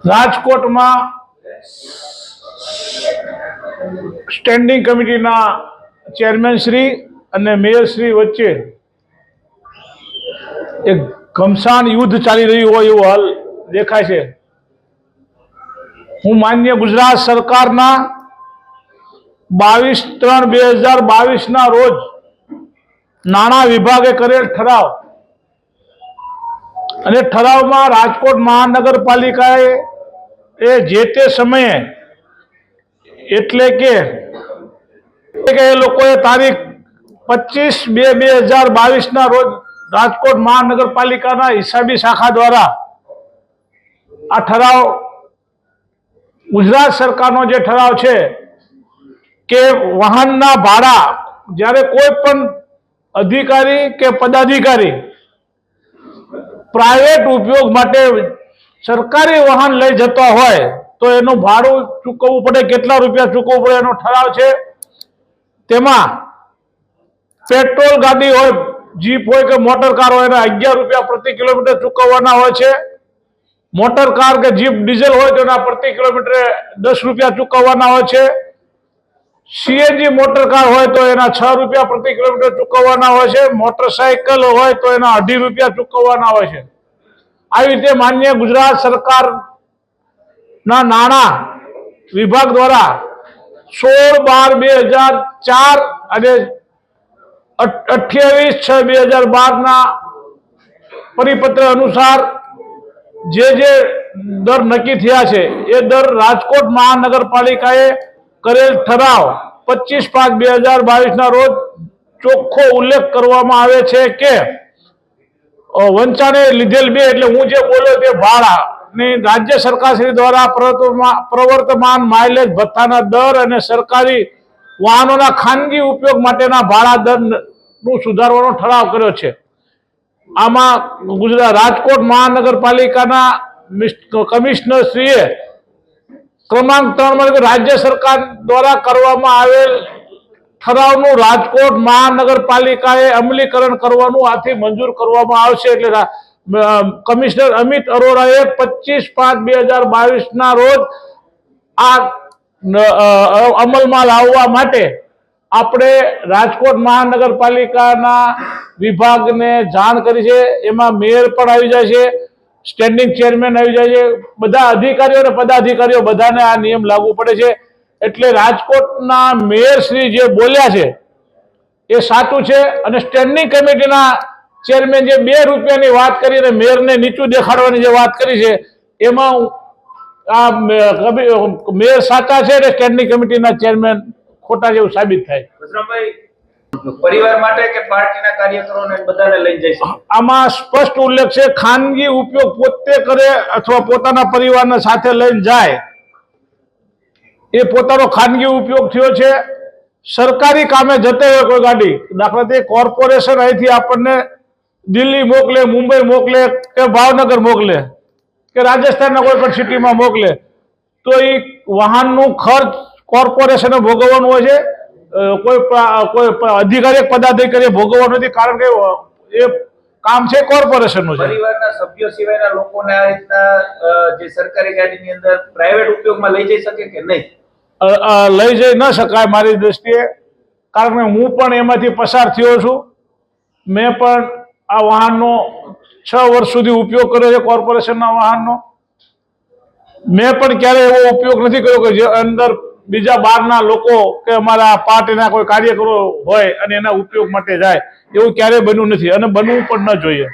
રાજકોટમાં સ્ટેન્ડિંગ કમિટીના ચેરમેન શ્રી અને મેયર શ્રી વચ્ચે એક ઘમસાણ યુદ્ધ ચાલી રહ્યું હોય એવું હાલ દેખાય છે। હું માન્ય ગુજરાત સરકારના 22/3/2022 રોજ નાણાં વિભાગે કરેલ ઠરાવ અને ઠરાવમાં રાજકોટ મહાનગરપાલિકાએ જે તે સમયે એટલે કે એ લોકોએ તારીખ 25/2/2022 રોજ રાજકોટ મહાનગરપાલિકાના હિસાબી શાખા દ્વારા આ ઠરાવ ગુજરાત સરકારનો જે ઠરાવ છે કે વાહનના ભાડા જ્યારે કોઈ પણ અધિકારી કે પદાધિકારી પ્રાઇવેટ ઉપયોગ માટે સરકારી વાહન લઈ જતા હોય તો એનું ભાડું ચૂકવવું પડે, કેટલા રૂપિયા ચૂકવવું પડે એનો ઠરાવ છે। તેમાં પેટ્રોલ ગાડી હોય, જીપ હોય કે મોટર કાર હોય એના 11 રૂપિયા પ્રતિ કિલોમીટર ચૂકવવાના હોય છે। મોટર કાર કે જીપ ડીઝલ હોય તો એના પ્રતિ કિલોમીટરે 10 રૂપિયા ચૂકવવાના હોય છે। સીએનજી મોટર કાર હોય તો એના 6 રૂપિયા પ્રતિ કિલોમીટર ચૂકવવાના હોય છે। મોટરસાયકલ હોય તો એના 2.5 રૂપિયા ચૂકવવાના હોય છે। આવી રીતે માન્ય ગુજરાત સરકારના નાણાં વિભાગ દ્વારા 16/12/2004 અને 28/6/2012 પરિપત્ર અનુસાર જે દર નક્કી થયા છે એ દર રાજકોટ મહાનગરપાલિકાએ કરેલ ઠરાવ 25/5/2022 રોજ ચોખ્ખો ઉલ્લેખ કરવામાં આવે છે કે વંચાણે લીધેલ બે એટલે હું જે બોલ્યો તે ભાડા ની રાજ્ય સરકાર શ્રી દ્વારા પ્રવર્તમાન માઇલેજ ભથ્થાના દર અને સરકારી વાહનોના ખાનગી ઉપયોગ માટેના ભાડા દરનું સુધારવાનો ઠરાવ કર્યો છે। આમાં ગુજરાત રાજકોટ મહાનગરપાલિકાના કમિશનર શ્રીએ ક્રમાંક 3 માં રાજ્ય સરકાર દ્વારા કરવામાં આવેલ ઠરાવનું રાજકોટ મહાનગરપાલિકાએ અમલીકરણ કરવાનું આથી મંજૂર કરવામાં આવશે। એટલે કમિશનર અમિત અરોરાએ 25/5/2022 રોજ આ અમલમાં લાવવા માટે આપણે રાજકોટ મહાનગરપાલિકાના વિભાગને જાણ કરી છે। એમાં મેયર પણ આવી જાય છે, સ્ટેન્ડિંગ ચેરમેન આવી જાય છે, બધા અધિકારીઓ અને પદાધિકારીઓ બધાને આ નિયમ લાગુ પડે છે। એટલે રાજકોટના મેયર શ્રી જે બોલ્યા છે એ સાચું છે અને સ્ટેન્ડિંગ કમિટીના ચેરમેન જે 2 રૂપિયાની વાત કરી અને મેયરને નીચું દેખાડવાની જે વાત કરી છે એમાં આ મેયર સાચા છે અને સ્ટેન્ડિંગ કમિટીના ચેરમેન ખોટા જેવું સાબિત થાય। પરિવાર માટે કે પાર્ટીના કાર્યકરોને બધાને લઈ જઈ શકે? આમાં સ્પષ્ટ ઉલ્લેખ છે ખાનગી ઉપયોગ પોતે કરે અથવા પોતાના પરિવારને સાથે લઈને જાય એ પોતાનો ખાનગી ઉપયોગ થયો છે। સરકારી કામે જતે હોય કોઈ ગાડી, દાખલા તરીકે કોર્પોરેશન અહીંથી આપણને દિલ્હી મોકલે, મુંબઈ મોકલે કે ભાવનગર મોકલે કે રાજસ્થાનના કોઈ પણ સિટીમાં મોકલે તો એ વાહનનું ખર્ચ કોર્પોરેશને ભોગવવાનું હોય છે। કોઈ અધિકારી પદાધિકારી ભોગવવાનું નથી, કારણ કે એ કામ છે કોર્પોરેશનનું છે। પરિવારના સભ્યો સિવાયના લોકોને આ રીતના જે સરકારી ગાડીની અંદર પ્રાઇવેટ ઉપયોગમાં લઈ જઈ શકે કે નહીં? લઈ જઈ ન શકાય મારી દ્રષ્ટિએ, કારણ કે હું પણ એમાંથી પસાર થયો છું। મેં પણ આ વાહનનો 6 વર્ષ સુધી ઉપયોગ કર્યો છે કોર્પોરેશનના વાહનનો। મેં પણ ક્યારેય એવો ઉપયોગ નથી કર્યો કે જે અંદર બીજા બહારના લોકો કે અમારા પાર્ટીના કોઈ કાર્યકરો હોય અને એના ઉપયોગ માટે જાય, એવું ક્યારેય બન્યું નથી અને બનવું પણ ન જોઈએ।